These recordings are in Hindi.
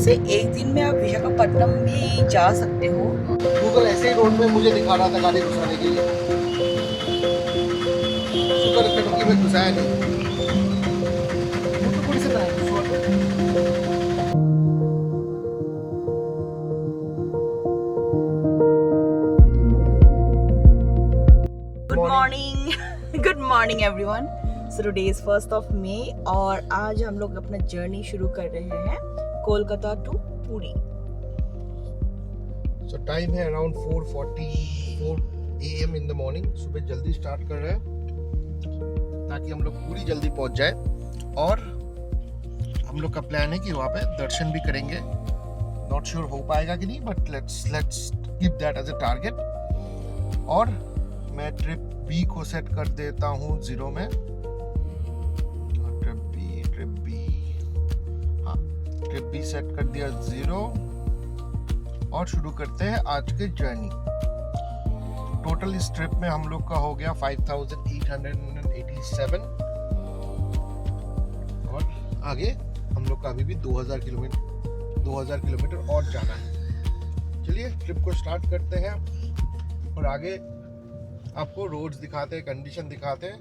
से एक दिन में आप विशाखापट्टनम भी जा सकते हो। गूगल ऐसे ही रोड में मुझे दिखा रहा था गाड़ी घुसाने के लिए। शुक्र करो कि मैं घुसाया नहीं। Good morning good morning everyone. So today is 1st of May और आज हम लोग अपना जर्नी शुरू कर रहे हैं Kolkata to Puri. So time है around 4:44 AM in the morning. सुबह जल्दी स्टार्ट कर रहे हैं ताकि हम लोग पूरी जल्दी पहुंच जाए। और हम लोग का प्लान है कि वहाँ पे दर्शन भी करेंगे। नॉट श्योर हो पाएगा कि नहीं, but let's keep that as a target. और मैं ट्रिप बी को सेट कर देता हूँ 0 में। ट्रिप बी सेट कर दिया 0 और शुरू करते हैं आज के जर्नी। टोटल इस ट्रिप में हम लोग का हो गया 5887 और आगे हम लोग का अभी भी 2000 किलोमीटर और जाना है। चलिए ट्रिप को स्टार्ट करते हैं और आगे आपको रोड्स दिखाते हैं, कंडीशन दिखाते हैं।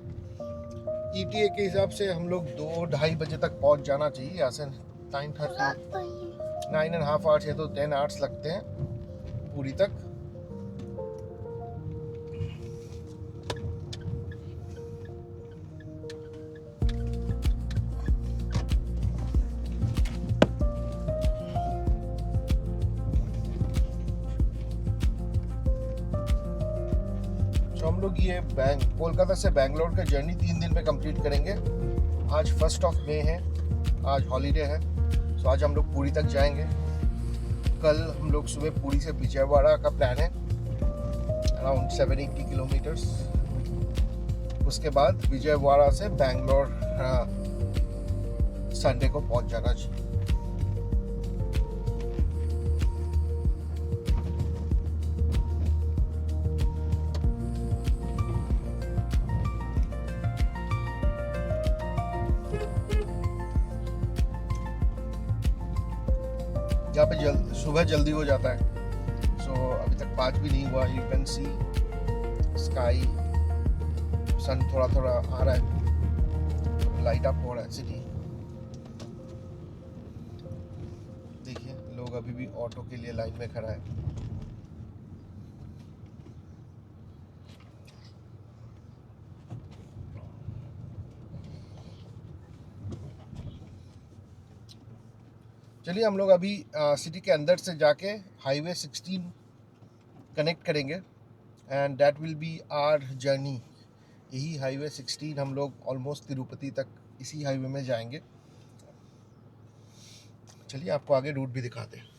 ETA के हिसाब से हम लोग 2-2:30 बजे तक पहुंच जाना चाहिए। यहाँ से 9.5 आवर्स है तो 10 आवर्स लगते हैं पूरी तक। तो हम लोग ये कोलकाता से बैंगलोर का जर्नी 3 दिन में कंप्लीट करेंगे। आज 1st of May है, आज हॉलीडे है। तो आज हम लोग पुरी तक जाएंगे। कल हम लोग सुबह पुरी से विजयवाड़ा का प्लान है, अराउंड 780 किलोमीटर्स। उसके बाद विजयवाड़ा से बैंगलोर संडे को पहुंच जाना चाहिए। जहाँ पे सुबह जल्दी हो जाता है। सो अभी तक 5 भी नहीं हुआ। यू कैन सी स्काई, सन थोड़ा थोड़ा आ रहा है, लाइट अप हो रहा है सिटी। देखिए लोग अभी भी ऑटो के लिए लाइन में खड़ा है। चलिए हम लोग अभी सिटी के अंदर से जाके हाईवे 16 कनेक्ट करेंगे and that will be our journey. यही हाईवे 16 हम लोग ऑलमोस्ट तिरुपति तक इसी हाईवे में जाएंगे। चलिए आपको आगे रूट भी दिखाते हैं।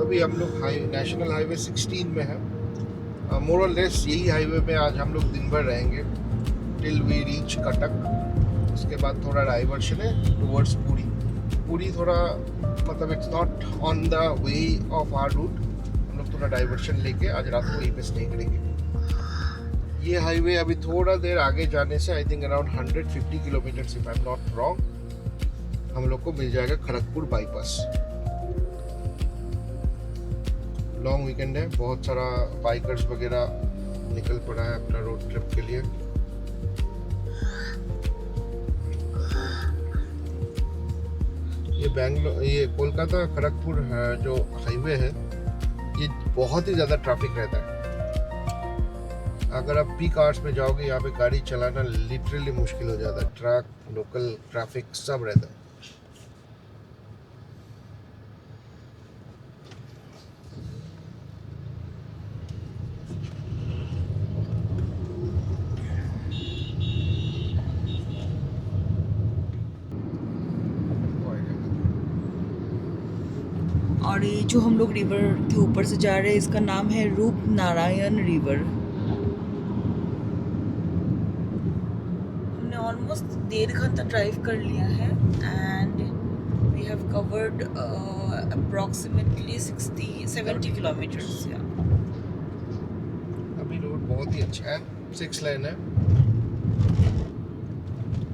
अभी हम लोग नेशनल हाईवे 16 में है। मोर और लेस यही हाईवे में आज हम लोग दिन भर रहेंगे टिल वी रीच कटक। उसके बाद थोड़ा डाइवर्शन है टुवर्ड्स पुरी। पुरी थोड़ा मतलब it's not on the way of our route, हम लोग थोड़ा डाइवर्शन लेके आज रात को यहीं पे स्टे करेंगे। ये हाईवे अभी थोड़ा देर आगे जाने से I think around 150 kilometre if I am not wrong हम लोग को मिल जाएगा खड़गपुर बाईपास। लॉन्ग वीकेंड है, बहुत सारा बाइकर्स वगैरह निकल पड़ा है अपना रोड ट्रिप के लिए। ये कोलकाता खड़गपुर जो हाईवे है ये बहुत ही ज़्यादा ट्रैफिक रहता है। अगर आप पीक आवर्स में जाओगे यहाँ पे गाड़ी चलाना लिटरली मुश्किल हो जाता है। ट्रक, लोकल ट्रैफिक सब रहता है। और ये जो हम लोग रिवर के ऊपर से जा रहे हैं इसका नाम है रूप नारायण रिवर। हमने ऑलमोस्ट 1.5 घंटा ड्राइव कर लिया है and we have covered approximately 60-70 kilometers. अभी रोड बहुत ही अच्छा है, 6 लेन है,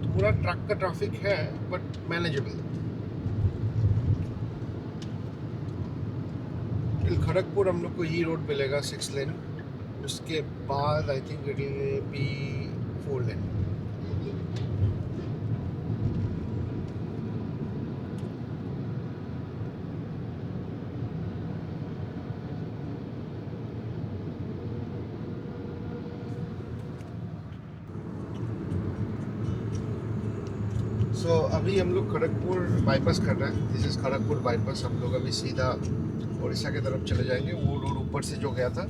थोड़ा ट्रक का ट्रैफिक है बट मैनेजेबल। खड़गपुर हम लोग को ये रोड मिलेगा 6 लेन, उसके बाद I think it will be 4 लेन। सो अभी हम लोग खड़गपुर बाईपास कर रहे हैं। This is Kharagpur bypass. हम लोग अभी सीधा उड़ीसा की तरफ चले जाएंगे। वो रोड ऊपर से जो गया था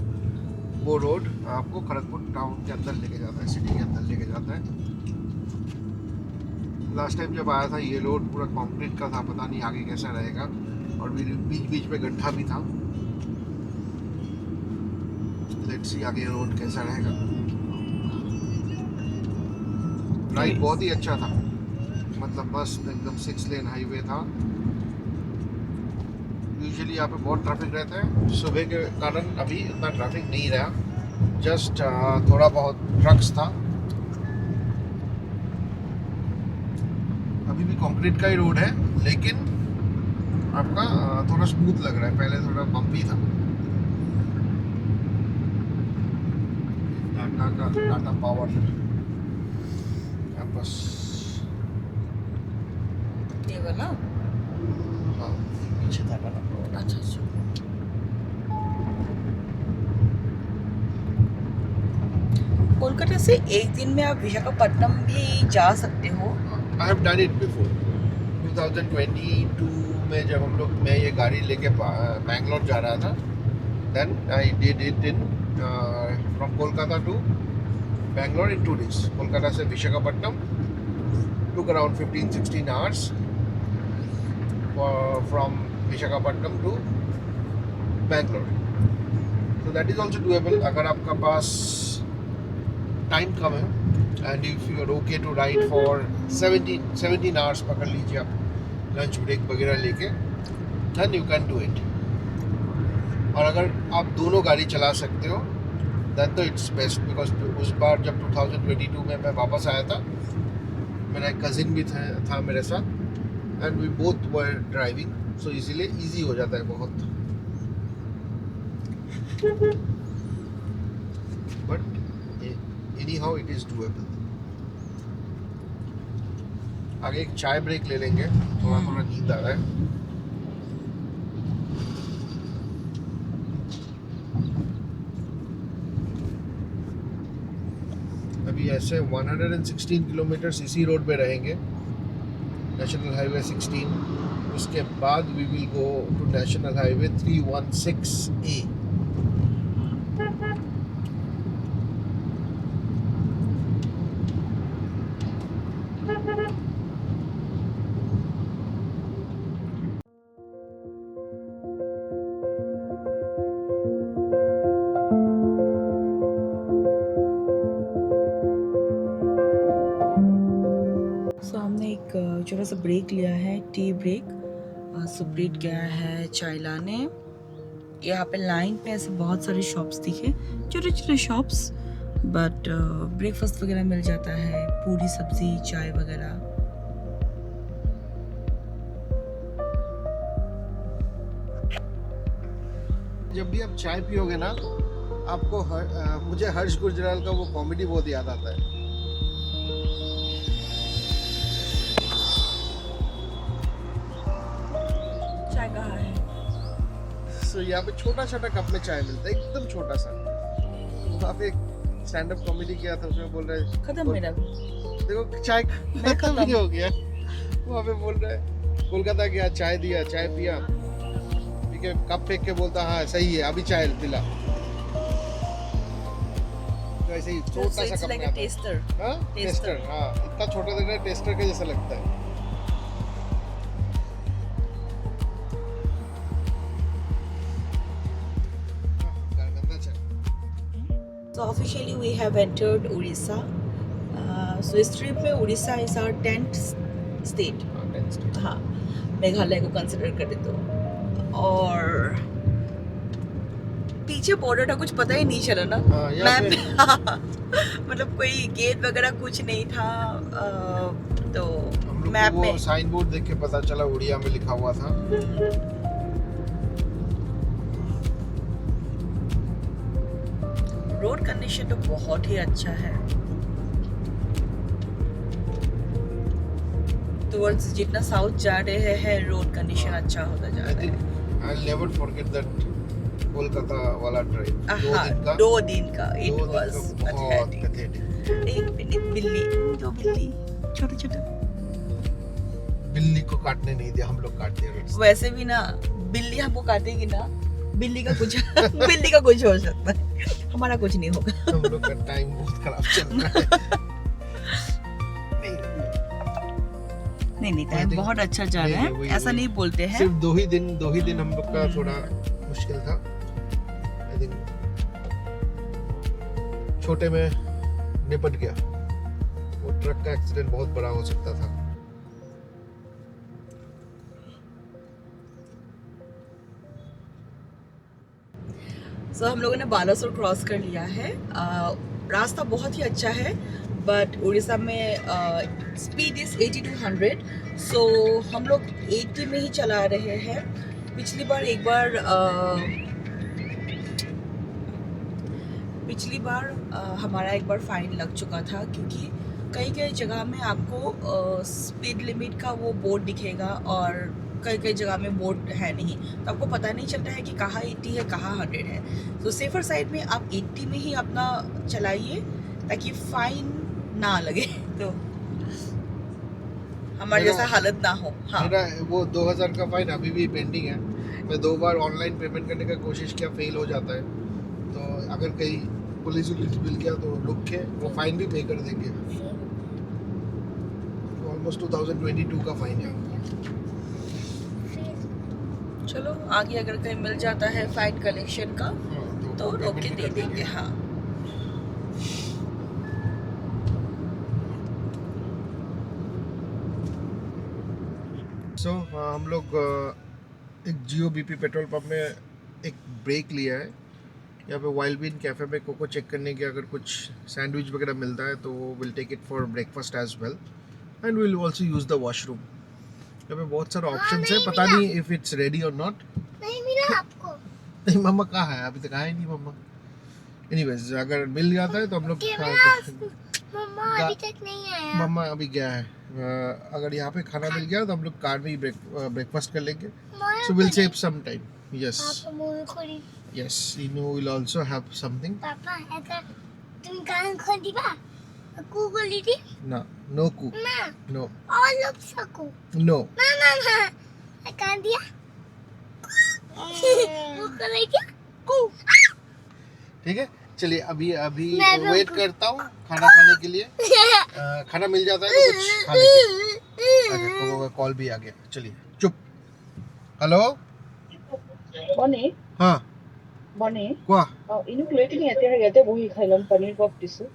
वो रोड आपको खड़गपुर टाउन के अंदर लेके जाता है, सिटी के अंदर लेके जाता है। लास्ट टाइम जब आया था ये रोड पूरा कंक्रीट का था, पता नहीं आगे कैसा रहेगा, और बीच बीच में गड्ढा भी था। लेट्स सी आगे रोड कैसा रहेगा। राइड बहुत ही अच्छा था, मतलब मस्त एकदम 6 लेन हाईवे था। यूजुअली यहाँ पे बहुत ट्रैफिक रहता है, सुबह के कारण अभी इतना ट्रैफिक नहीं रहा, जस्ट थोड़ा बहुत ट्रक्स था। अभी भी कंक्रीट का ही रोड है लेकिन आपका थोड़ा स्मूथ लग रहा है, पहले थोड़ा बम्पी था। टाटा पावर कैंपस ये वाला हाँ पीछे था टाटा पावर। अच्छा अच्छा। कोलकाता से एक दिन में आप विशाखापट्टनम भी जा सकते हो। I have done it before 2022 में, जब हम लोग मैं ये गाड़ी लेके बैंगलोर जा रहा था, then I did it in from Kolkata to Bangalore in 2 days। Kolkata से Visakhapatnam took around 15-16 hours from Visakhapatnam to Bangalore, so that is also doable अगर आपका पास टाइम कम है and if you are okay to ride for 17 hours पकड़ लीजिए आप लंच ब्रेक वगैरह लेके, then you can do it। और अगर आप दोनों गाड़ी चला सकते हो then तो it's best, because उस बार जब 2022 में मैं वापस आया था, मेरा एक कजिन भी था मेरे साथ and we both were driving, so इसीलिए इजी हो जाता है बहुत। But anyhow it is doable. आगे एक चाय ब्रेक ले लेंगे, थोड़ा थोड़ा नींद आ रहा है। अभी ऐसे 116 किलोमीटर्स इसी रोड पे रहेंगे, नेशनल हाईवे 16। उसके बाद we will go to national highway 316A। छोटा सा ब्रेक लिया है, टी ब्रेक। सुप्रीत गया है चाय लाने। यहाँ पे लाइन पे ऐसे बहुत सारे शॉप्स दिखे, छोटे छोटे शॉप्स, बट ब्रेकफास्ट वगैरह मिल जाता है, पूरी सब्जी चाय वगैरह। जब भी आप चाय पियोगे ना, आपको मुझे हर्ष गुजराल का वो कॉमेडी बहुत याद आता है। चाय कहाँ है? So, यहाँ पे छोटा छोटा कप में चाय मिलता है, एकदम छोटा सा। वहाँ पे स्टैंड अप कॉमेडी किया था, उसमें बोल रहे खत्म मेरा भी। देखो चाय खत्म ही हो गया। वहाँ पे बोल रहे कोलकाता गया, चाय दिया, चाय पिया, ठीक है, कप फेंक के बोलता हाँ सही है अभी चाय पिला। तो ऐसे ही छोटा सा कप में आता है। टेस्टर। हाँ टेस्टर, हाँ इतना छोटा दिख रहा है, टेस्टर के जैसा लगता है। So officially we have entered Orissa. So इस ट्रिप में Orissa is our 10th state. हाँ, मेघालय को कंसिडर करें तो। और पीछे बॉर्डर का कुछ पता ही नहीं चला ना मैप में। मतलब कोई गेट वगैरह कुछ नहीं था। तो मैप में साइन बोर्ड देख के पता चला उड़िया में लिखा हुआ था। रोड कंडीशन तो बहुत ही अच्छा है। टुवर्ड्स जितना साउथ जा रहे हैं रोड कंडीशन अच्छा होता जा रहा है। I'll never forget that Kolkata वाला ट्रेन। 2 दिन का it was बहुत pathetic। pathetic। एक बिल्ली, 2 बिल्ली छोटे छोटे, बिल्ली को काटने नहीं दिया, हम लोग काट दिए। वैसे भी ना बिल्ली हमको काटेगी ना, बिल्ली का कुछ बिल्ली का कुछ हो सकता है, हमारा कुछ नहीं होगा। हम लोग का टाइम बहुत खराब चल रहा है। नहीं टाइम बहुत अच्छा जा रहा है, ऐसा नहीं बोलते हैं। सिर्फ 2 ही दिन हम लोग का थोड़ा मुश्किल था। आई थिंक छोटे में निपट गया, वो ट्रक का एक्सीडेंट बहुत बड़ा हो सकता था। So, हम लोगों ने बालासोर क्रॉस कर लिया है। रास्ता बहुत ही अच्छा है, बट उड़ीसा में स्पीड इज 80 to 100। सो हम लोग 80 में ही चला रहे हैं। पिछली बार हमारा एक बार फाइन लग चुका था, क्योंकि कई जगह में आपको स्पीड लिमिट का वो बोर्ड दिखेगा और कई जगह में बोर्ड है नहीं, तो आपको पता नहीं चलता है कि कहाँ 80 है कहाँ 100 है। तो सेफर साइड में आप 80 में ही अपना चलाइए ताकि फाइन ना लगे, तो हमारे जैसा हालत ना हो। हाँ, मेरा वो 2000 का फाइन अभी भी पेंडिंग है। मैं 2 बार ऑनलाइन पेमेंट करने का कोशिश किया, फेल हो जाता है। तो अगर कहीं पुलिस मिल गया तो रुक के वो फाइन भी पे कर देंगे। ऑलमोस्ट 2022 का फाइन है। चलो आगे अगर कहीं मिल जाता है फाइन कलेक्शन का तो रोक के दे देंगे। हाँ, हम लोग एक जियो बीपी पेट्रोल पंप में एक ब्रेक लिया है। यहाँ पे वाइल्ड बीन कैफ़े में कोको चेक करने के अगर कुछ सैंडविच वगैरह मिलता है तो will take it for breakfast as well, and will also use the washroom. यहाँ पे बहुत सारे ऑप्शंस है, पता नहीं इफ इट्स रेडी और नॉट। नहीं मिला आपको? नहीं, मम्मा कहाँ है? अभी तक आया नहीं मम्मा। एनीवेज अगर मिल जाता है तो हम लोग मम्मा अभी तक नहीं आया। मम्मा अभी गया है। अगर यहाँ पे खाना मिल गया तो हम लोग कार में ही ब्रेकफास्ट कर लेंगे। So will save some time. Yes yes, I know will also have something. पापा अगर तुम कान खोल दिबा कू गोली दी ना, नो कू ना, नो और लोग सकू नो मामा कान दिया वो कर दिया कू। ठीक है, चलिए अभी वेट करता हूँ खाना खाने के लिए। खाना मिल जाता है तो कुछ खा लेंगे। अच्छा, कॉल भी आ गया। चलिए चुप। हेलो বনে हाँ বনে কোৱা ইনুক লৈ কিনে এতিয়া ইয়াতে বহি খাই ল'ম পনীৰ পপ দিছোঁ।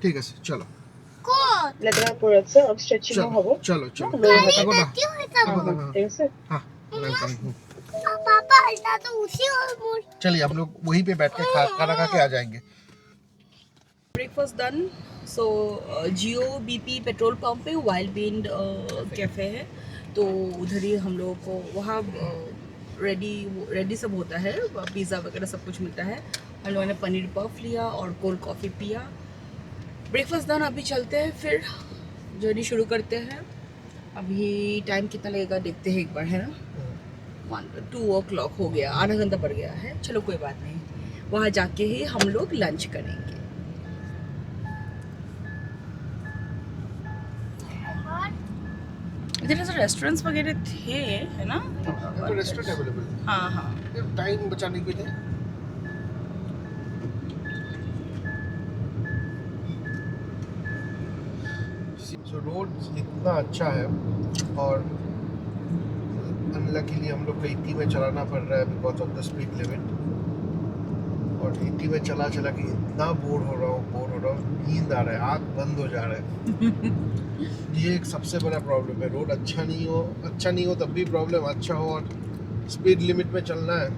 ঠিক আছে চলো। কত লেতেৰা পৰি আছে অলপ ষ্ট্ৰেচিঙো হ'ব চলো চলো লৈ আহা। আগো না क्यों है सब আগো না ঠিক আছে हाँ वेलकम पापा ऐसा तो उसी और मोर चलिए हम लोग वहीं पे बैठ के खाना खा के आ जाएंगे ब्रेकफास्ट डन। सो जियो बीपी पेट्रोल पंप पे वाइल्ड बीन कैफ़े है, तो उधर ही हम लोगों को वहाँ रेडी सब होता है, पिज़्ज़ा वगैरह सब कुछ मिलता है। हम लोगों ने पनीर पफ लिया और कोल्ड कॉफ़ी पिया। Breakfast done. अभी चलते हैं, फिर जर्नी शुरू करते हैं। अभी टाइम कितना लगेगा देखते हैं एक बार, है ना। 2 o'clock हो गया, आधा घंटा पड़ गया है। चलो कोई बात नहीं, वहाँ जाके ही हम लोग लंच करेंगे। इधर ऐसे रेस्टोरेंट्स वगैरह थे, है ना। रेस्टोरेंट अवेलेबल हाँ हाँ। टाइम बचाने के लिए सो रोड इतना अच्छा है और अनलकीली हम लोग को 80 में चलाना पड़ रहा है because of the speed limit. और 80 में चला चला के इतना बोर हो रहा हूँ, नींद आ रहा है, आँख बंद हो जा रहा है। ये एक सबसे बड़ा प्रॉब्लम है। रोड अच्छा नहीं हो तब भी प्रॉब्लम, अच्छा हो और स्पीड लिमिट में चलना है।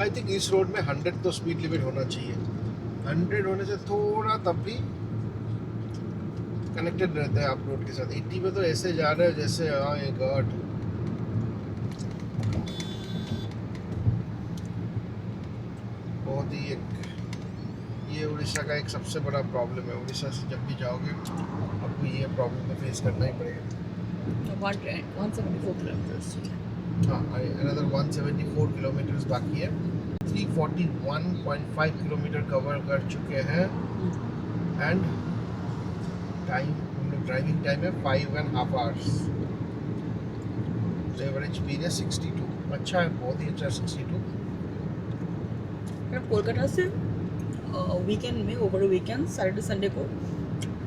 आई थिंक इस रोड में 100 तो स्पीड लिमिट होना चाहिए। 100 होने से थोड़ा तब भी कनेक्टेड रहता है आप रोड के साथ। 80 में तो ऐसे जा रहे हो जैसे गॉड। बहुत ही ये उड़ीसा का एक सबसे बड़ा प्रॉब्लम है। उड़ीसा से जब भी जाओगे आपको ये प्रॉब्लम तो फेस करना ही पड़ेगा। 174 किलोमीटर्स। हाँ, अनदर 174 किलोमीटर्स बाकी है। 341.5 किलोमीटर कवर कर चुके हैं एंड टाइम हम लोग ड्राइविंग टाइम है 5.5 hours। एवरेज स्पीड है 62। अच्छा है, बहुत ही अच्छा 62। हम कोलकाता से वीकेंड में, ओवर वीकेंड सैटरडे संडे को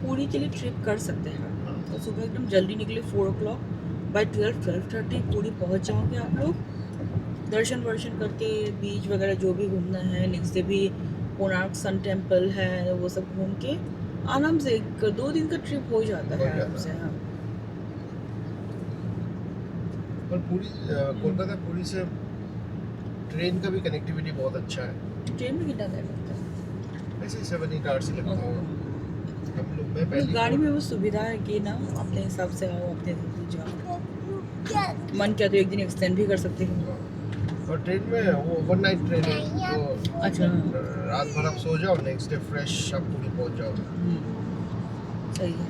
पुरी के लिए ट्रिप कर सकते हैं। तो सुबह एकदम जल्दी निकले 4 o'clock, बाय 12-12:30 पुरी पहुंच जाओगे आप लोग। दर्शन वर्शन करके बीच वगैरह जो भी घूमना है, नेक्स्ट डे भी कोणार्क सन टेम्पल है, वो सब घूम के आराम से 2 दिन का ट्रिप हो जाता है आराम से। हाँ, और पूरी कोलकाता पुरी से ट्रेन का भी कनेक्टिविटी बहुत अच्छा है। ट्रेन में कितना टाइम लगता है? ऐसे 7-8 hours ही लगता होगा। हम लोग मैं पहली गाड़ी में वो सुविधा है कि ना अपने हिसाब से आओ, अपने हिसाब से जाओ। मन किया तो एक दिन एक्सटेंड भी कर सकते हैं। और ट्रेन में वो ओवरनाइट ट्रेन है, तो अच्छा, रात भर आप सो जाओ, नेक्स्ट डे फ्रेश आप पूरी पहुंच जाओ। सही है।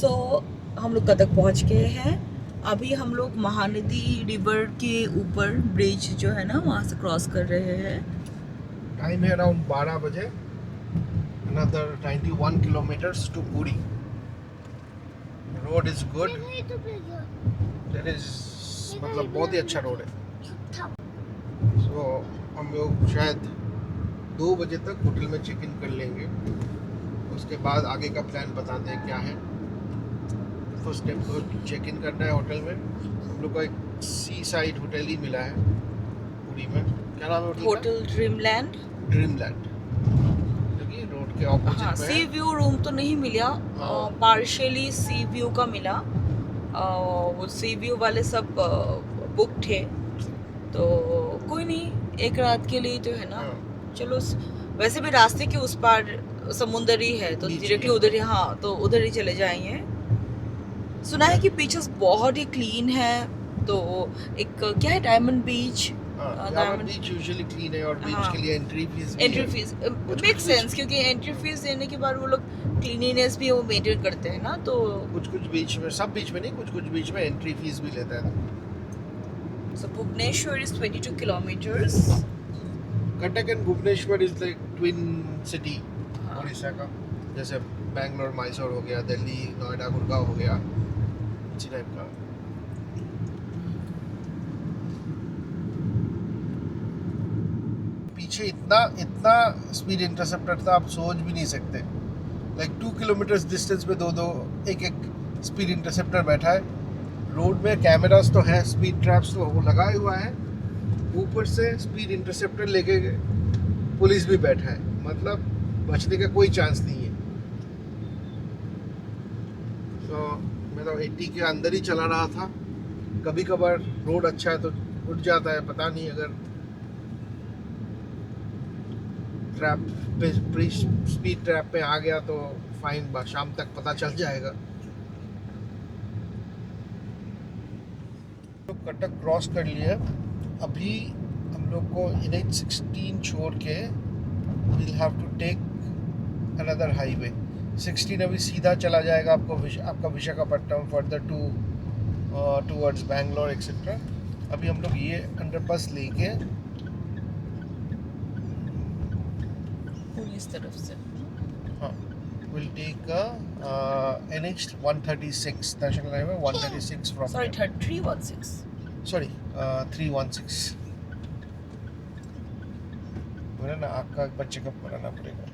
सो हम लोग कटक पहुंच गए हैं। अभी हम लोग महानदी रिवर के ऊपर ब्रिज जो है ना, वहाँ से क्रॉस कर रहे हैं। टाइम है अराउंड 12 बजे। Another 91 kilometers to Puri. Road is good. That is मतलब बहुत ही अच्छा रोड है। So हम लोग शायद 2 बजे तक होटल में चेक इन कर लेंगे। उसके बाद आगे का प्लान बताते हैं क्या है। फर्स्ट स्टेप तो चेक इन करना है होटल में। हम लोग को एक सी साइड होटल ही मिला है पुरी में। क्या नाम है होटल ड्रीमलैंड। ड्रीमलैंड, क्योंकि रोड के ऑपोजिट हाँ, में सी व्यू रूम तो नहीं मिला, पार्शियली सी व्यू का मिला। वो सी व्यू वाले सब बुक थे, तो कोई नहीं, एक रात के लिए तो है ना। चलो, वैसे भी रास्ते के उस पार समुंदर ही है, तो डायरेक्टली उधर ही, हाँ, तो उधर ही चले जाएंगे। सुना है कि बीचेस बहुत ही क्लीन है। तो एक क्या है, डायमंड बीच। डायमंड बीच यूजुअली क्लीन है और बीच के लिए एंट्री फीस मेक सेंस, क्योंकि एंट्री फीस देने के बाद वो लोग क्लीनिनेस भी वो मेंटेन करते हैं ना। तो कुछ बीच में, सब बीच में नहीं, कुछ बीच में एंट्री फीस भी लेता है। So Bhubaneswar is 22 kilometers. Cuttack and Bhubaneswar is like twin city Orissa का। जैसे बैंगलोर मैसूर हो गया, दिल्ली नोएडा गुड़गांव हो गया, इसी टाइप का। पीछे इतना स्पीड इंटरसेप्टर था, आप सोच भी नहीं सकते। लाइक 2 किलोमीटर डिस्टेंस पे दो एक स्पीड इंटरसेप्टर बैठा है। रोड में कैमरास तो है, स्पीड ट्रैप्स तो वो लगाए हुआ है, ऊपर से स्पीड इंटरसेप्टर लेके पुलिस भी बैठा है। मतलब बचने का कोई चांस नहीं है। तो मैं तो 80 के अंदर ही चला रहा था। कभी कभार रोड अच्छा है तो उठ जाता है, पता नहीं अगर ट्रैप पे प्री स्पीड ट्रैप पे आ गया तो फाइन, शाम तक पता चल जाएगा। तो कटक क्रॉस कर लिया। अभी हम लोग को NH 16 छोड़ के we'll have to take another highway। 16 अभी सीधा चला जाएगा आपका Visakhapatnam further towards Bangalore etcetera. अभी हम लोग ये अंडरपास लेके इस तरफ से हाँ we'll take NH 136 national highway 136 from sorry 316 sorry 316। बोला ना आपका एक बार चेकअप कराना पड़ेगा,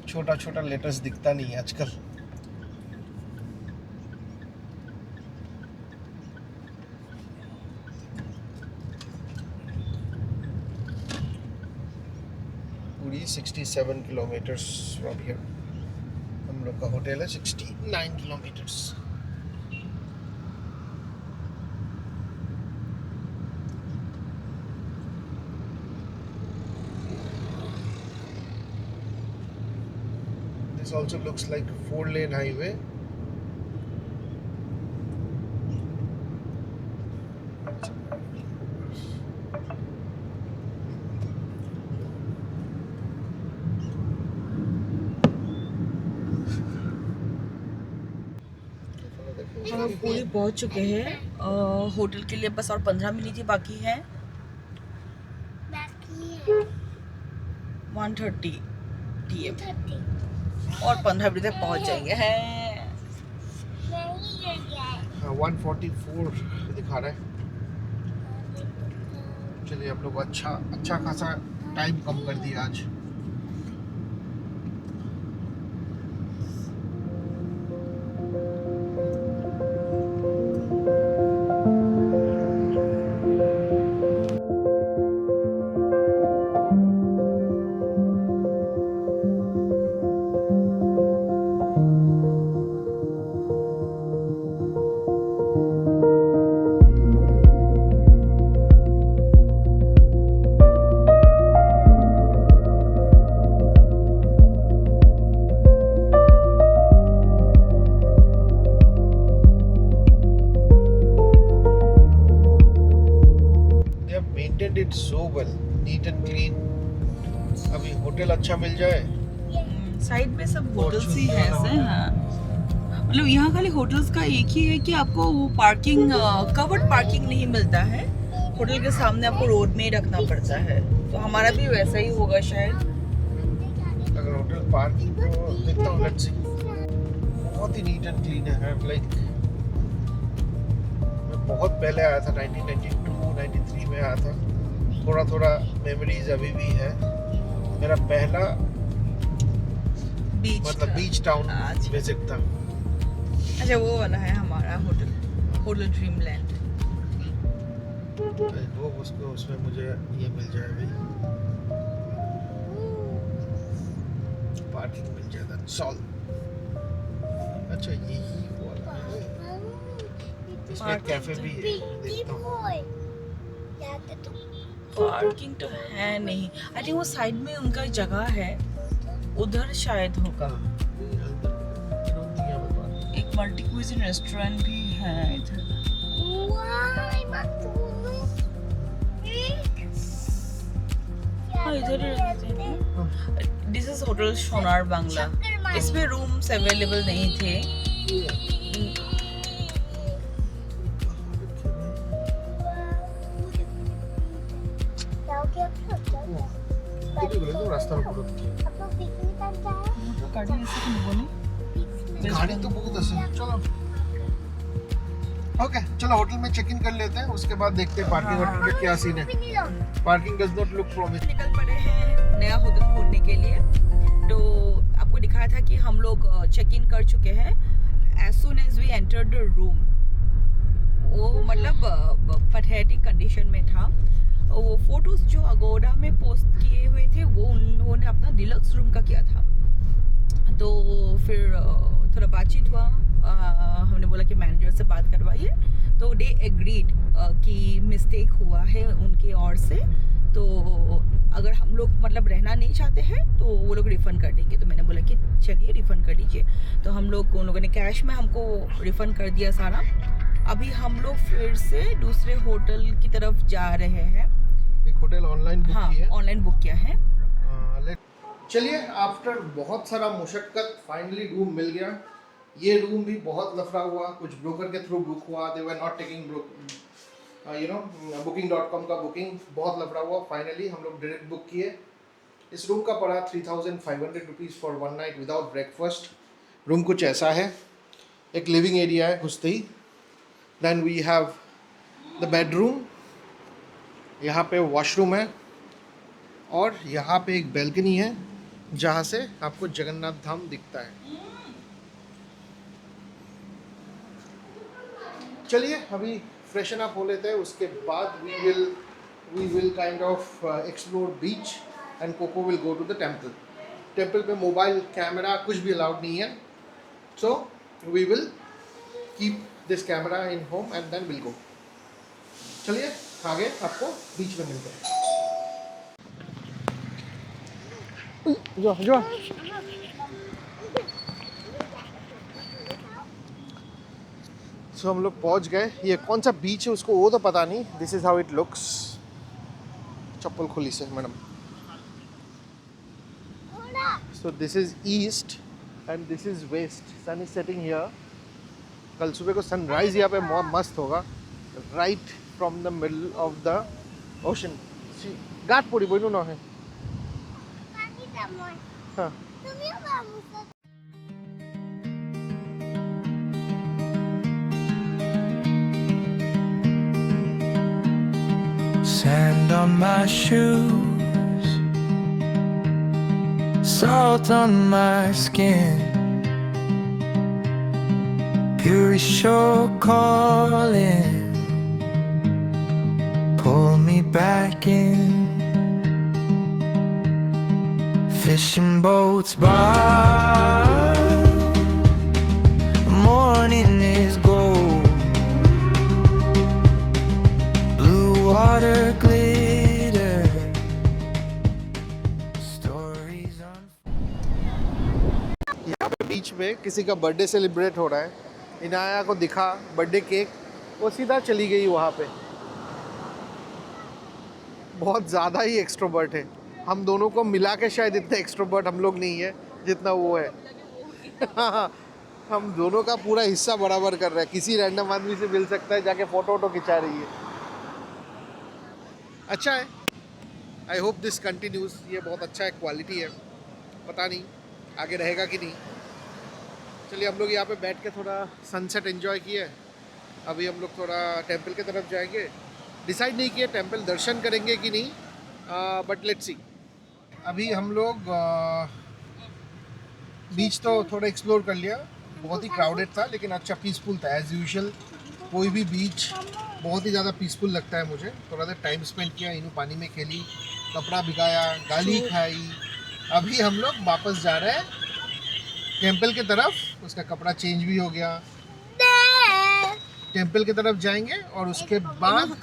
छोटा छोटा लेटर्स दिखता नहीं है आजकल। पूरी 67 किलोमीटर्स फ्रॉम हियर। हम लोग का होटल है 69 kilometres. This also looks like a 4-lane highway। हम पूरी पहुंच चुके हैं होटल के लिए। बस और 15 मिनट ही बाकी है। बाकी है 1:30 PM 30 और 15 मिनट तक पहुंच जाएंगे हैं। नहीं गिर गया है। 144 दिखा रहा है। चलिए हम लोग अच्छा खासा टाइम कम कर दिया आज। Maintained it so well, neat and clean। अभी होटल अच्छा मिल जाए। साइड में सब होटल्स ही हैं ऐसे। हाँ मतलब यहाँ खाली होटल्स का एक ही है कि आपको वो पार्किंग कवर्ड पार्किंग नहीं मिलता है। होटल के सामने आपको रोड में ही रखना पड़ता है। तो हमारा भी वैसा ही होगा शायद। अगर होटल पार्किंग को देखता हूँ, लेट्स सी। बहुत ही नीट एंड क्लीन है। लाइक मैं बहुत पहले आया था, 1992-93 में आया था। थोड़ा मेमोरीज अभी भी है। मेरा पहला बीच टाउन विजिट था। अच्छा वो वाला है हमारा होटल ड्रीमलैंड। वो उसमें मुझे ये मिल जाए अभी, पार्किंग मिल जाए, दैट्स ऑल। अच्छा यही वाला है। इसमें कैफे भी है, देखता हूँ। पार्किंग तो है नहीं। आई थिंक वो साइड में उनका जगह है, उधर शायद होगा। एक मल्टी क्विजिन रेस्टोरेंट भी है इधर। हाँ इधर ही रहते हैं। This is hotel Sonar Bangla. इसमें रूम्स अवेलेबल नहीं थे। रास्ता गाड़ी तो बहुत है। चलो ओके, चलो होटल में चेक इन कर लेते हैं, उसके बाद देखते हैं पार्किंग वार्किंग का क्या सीन है। Parking does not look promising. निकल पड़े हैं नया होटल ढूंढने के लिए। तो आपको दिखाया था कि हम लोग चेक इन कर चुके हैं। As soon as we entered the room, वो मतलब पैथेटिक कंडीशन में था। वो फोटोज जो अगोडा में पोस्ट किए हुए थे वो उन्होंने अपना डिलक्स रूम का किया था। तो फिर थोड़ा बातचीत हुआ हमने बोला कि मैनेजर से बात करवाइए, तो दे एग्रीड कि मिस्टेक हुआ है उनके ओर से, तो अगर हम लोग मतलब रहना नहीं चाहते हैं तो वो लोग रिफ़ंड कर देंगे। तो मैंने बोला कि चलिए रिफ़ंड कर दीजिए। तो हम लोग उन लोगों ने कैश में हमको रिफ़ंड कर दिया सारा। अभी हम लोग फिर से दूसरे होटल की तरफ जा रहे हैं। एक होटल ऑनलाइन बुक हाँ, किया है। ऑनलाइन बुक किया है। चलिए, आफ्टर बहुत सारा मुशक्कत फाइनली रूम मिल गया। ये रूम भी बहुत लफड़ा हुआ, कुछ ब्रोकर के थ्रू बुक हुआ, दे वर नॉट टेकिंग booking.com का बुकिंग, बहुत लफड़ा हुआ। फाइनली हम लोग डायरेक्ट बुक किए। इस रूम का पड़ा 3500 rupees for 1 night without breakfast. Room कुछ ऐसा है, एक लिविंग एरिया है घुसते ही, then we have the bedroom, यहाँ पे वॉशरूम है और यहाँ पे एक बैल्कनी है जहाँ से आपको जगन्नाथ धाम दिखता है। चलिए अभी फ्रेशन अप हो लेते हैं, उसके बाद we will kind of explore beach and coco will go to the temple. Temple पे मोबाइल कैमरा कुछ भी अलाउड नहीं है, so we will keep this camera in home and then will go. चलिए आगे आपको बीच में मिलते हैं। जो सो हम लोग पहुंच गए। ये कौन सा बीच है उसको वो तो पता नहीं। This is how it looks. चप्पल खुली से madam. So this is east and this is west. Sun is setting here. कल सुबह को सनराइज यहाँ पे मस्त होगा, right from the middle of the ocean. गाठ पड़ी बोलो ना है। हाँ Sand on my shoes, salt on my skin, Fury shore calling, pull me back in. Fishing boats by, morning is gold, blue water glitter, stories on. यहाँ पे बीच में किसी का बर्थडे सेलिब्रेट हो रहा है। इनाया को दिखा बर्थडे केक, वो सीधा चली गई वहाँ पे। बहुत ज़्यादा ही एक्सट्रोवर्ट है। हम दोनों को मिला के शायद इतना एक्सट्रोवर्ट हम लोग नहीं है जितना वो है। हम दोनों का पूरा हिस्सा बराबर कर रहे हैं। किसी रैंडम आदमी से मिल सकता है, जाके फ़ोटो वोटो खिंचा रही है। अच्छा है, आई होप दिस कंटिन्यूज। ये बहुत अच्छा है, क्वालिटी है, पता नहीं आगे रहेगा कि नहीं। चलिए हम लोग यहाँ पे बैठ के थोड़ा सनसेट एंजॉय किए। अभी हम लोग थोड़ा टेंपल की तरफ जाएंगे। डिसाइड नहीं किया टेंपल दर्शन करेंगे कि नहीं, बट लेट्स सी। अभी हम लोग बीच तो थोड़ा एक्सप्लोर कर लिया। बहुत ही क्राउडेड था लेकिन अच्छा पीसफुल था एज़ यूजुअल। कोई भी बीच बहुत ही ज़्यादा पीसफुल लगता है मुझे। थोड़ा देर टाइम स्पेंड किया, इनू पानी में खेली, कपड़ा भिगाया, गाली खाई। अभी हम लोग वापस जा रहे हैं टेंपल की तरफ। उसका कपड़ा चेंज भी हो गया। टेंपल की तरफ जाएंगे और उसके बाद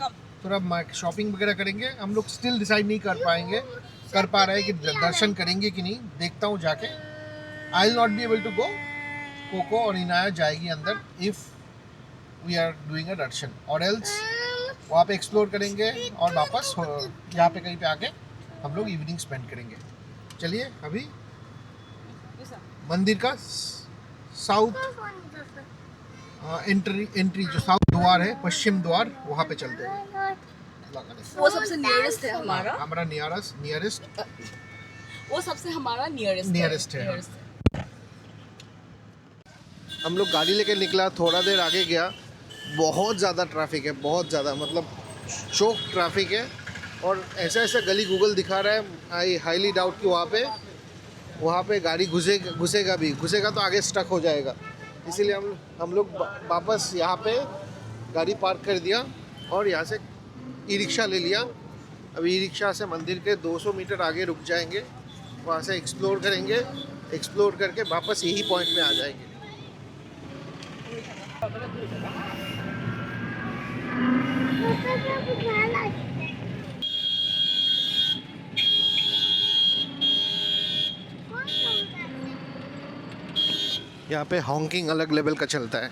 थोड़ा शॉपिंग वगैरह करेंगे। हम लोग स्टिल डिसाइड नहीं कर पा रहे हैं कि दर्शन करेंगे कि नहीं। देखता हूँ जाके। I will not be able to go. Coco और इनाया जाएगी अंदर if we are doing a darshan, और एल्स वहाँ पे एक्सप्लोर करेंगे और वापस यहाँ पे कहीं पे आके हम लोग इवनिंग स्पेंड करेंगे। चलिए अभी मंदिर का साउथ एंट्री जो साउथ द्वार है, पश्चिम द्वार, वहाँ पे चलते हैं। वो सबसे नियरेस्ट है हमारा। हमारा नियरेस्ट वो सबसे हमारा नियरेस्ट है। हम लोग गाड़ी लेके निकला, थोड़ा देर आगे गया, बहुत ज़्यादा ट्रैफिक है, बहुत ज़्यादा, मतलब चौक ट्रैफिक है। और ऐसा ऐसा गली गूगल दिखा रहा है, आई हाईली डाउट कि वहाँ पे गाड़ी घुसेगा तो आगे स्टक हो जाएगा। इसीलिए हम लोग वापस यहाँ पे गाड़ी पार्क कर दिया और यहाँ से ई रिक्शा ले लिया। अभी ई रिक्शा से मंदिर के 200 मीटर आगे रुक जाएंगे, वहाँ से एक्सप्लोर करेंगे। एक्सप्लोर करके वापस यही पॉइंट में आ जाएंगे। यहाँ पे हॉकिंग अलग लेवल का चलता है।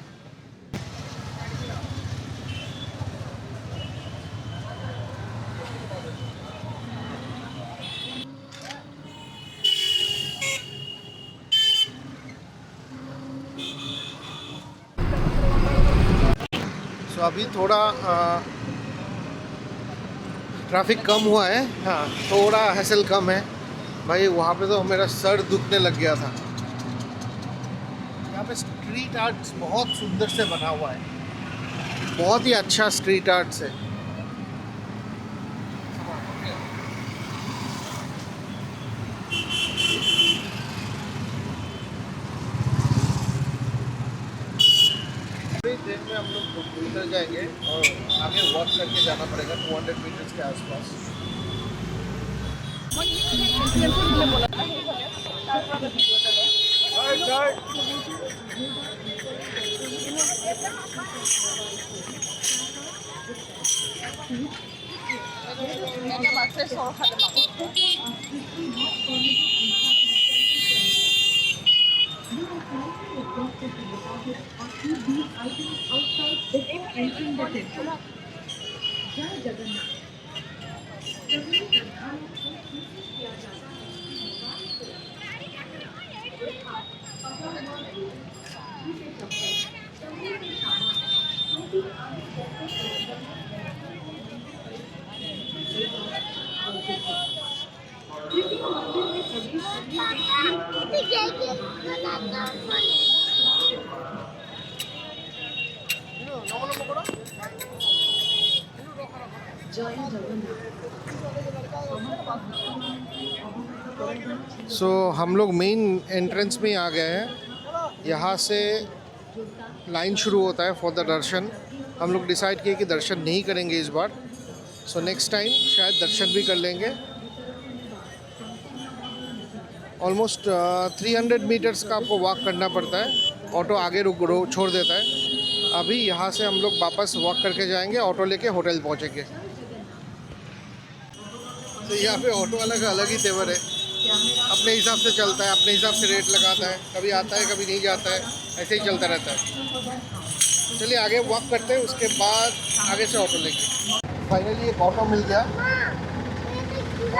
तो अभी थोड़ा ट्रैफिक कम हुआ है, हाँ थोड़ा हैसल कम है। भाई वहाँ पे तो मेरा सर दुखने लग गया था। यहाँ पे स्ट्रीट आर्ट्स बहुत सुंदर से बना हुआ है, बहुत ही अच्छा स्ट्रीट आर्ट्स है। थोड़ी देर में हम लोग उतर जाएंगे और आगे वॉक करके जाना पड़ेगा 200 मीटर्स के आसपास। हम लोग मेन एंट्रेंस में आ गए हैं। यहाँ से लाइन शुरू होता है फॉर द दर्शन। हम लोग डिसाइड किए कि दर्शन नहीं करेंगे इस बार, सो नेक्स्ट टाइम शायद दर्शन भी कर लेंगे। ऑलमोस्ट 300 मीटर्स का आपको वॉक करना पड़ता है, ऑटो आगे छोड़ देता है। अभी यहाँ से हम लोग वापस वॉक करके जाएंगे, ऑटो लेके होटल पहुँचेंगे। तो यहाँ पे ऑटो वाला का अलग ही तेवर है, अपने हिसाब से चलता है, अपने हिसाब से रेट लगाता है, कभी आता है कभी नहीं जाता है, ऐसे ही चलता रहता है। चलिए आगे वॉक करते हैं, उसके बाद आगे से ऑटो लेंगे। फाइनली एक ऑटो मिल गया।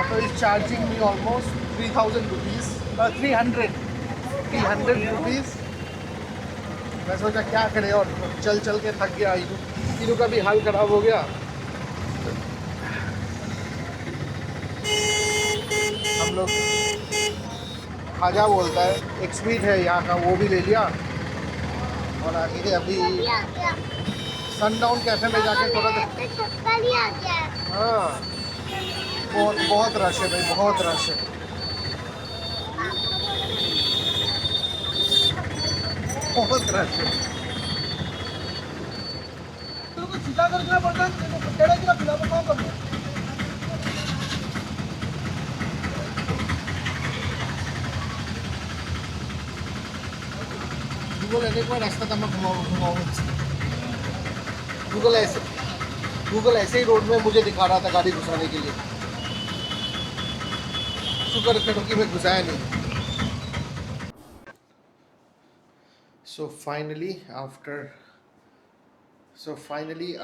Auto is charging me almost 3000 rupees, 300 rupees. मैं सोचा क्या करें, और चल चल के थक गया। इनू का भी हाल ख़राब हो गया। हम लोग खाजा बोलता है, एक स्वीट है यहाँ का, वो भी ले लिया। और आगे अभी सनडाउन कैफे में जाके थोड़ा हाँ बहुत रश है भाई, बहुत रश है। बहुत रश है। गूगल लेने को रास्ता था, मैं घुमाऊँ। गूगल ऐसे ही रोड में मुझे दिखा रहा था गाड़ी घुसाने के लिए। शुक्र करो कि मैं घुसाया नहीं। So finally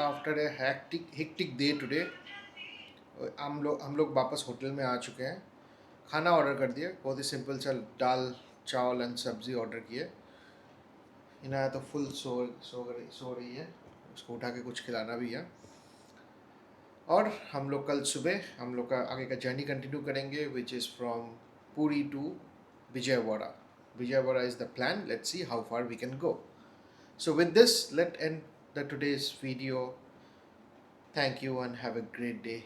after a hectic day today, हम लोग वापस होटल में आ चुके हैं। खाना ऑर्डर कर दिया, बहुत ही सिंपल सा दाल चावल एंड सब्ज़ी ऑर्डर किए। इनाया तो फुल सो रही है, उसको उठा के कुछ खिलाना भी है। और हम लोग कल सुबह हम लोग का आगे का जर्नी कंटिन्यू करेंगे, which is from Puri to Vijayawada. Vijayawada is the plan. Let's see how far we can go. So with this, let's end today's video. Thank you and have a great day.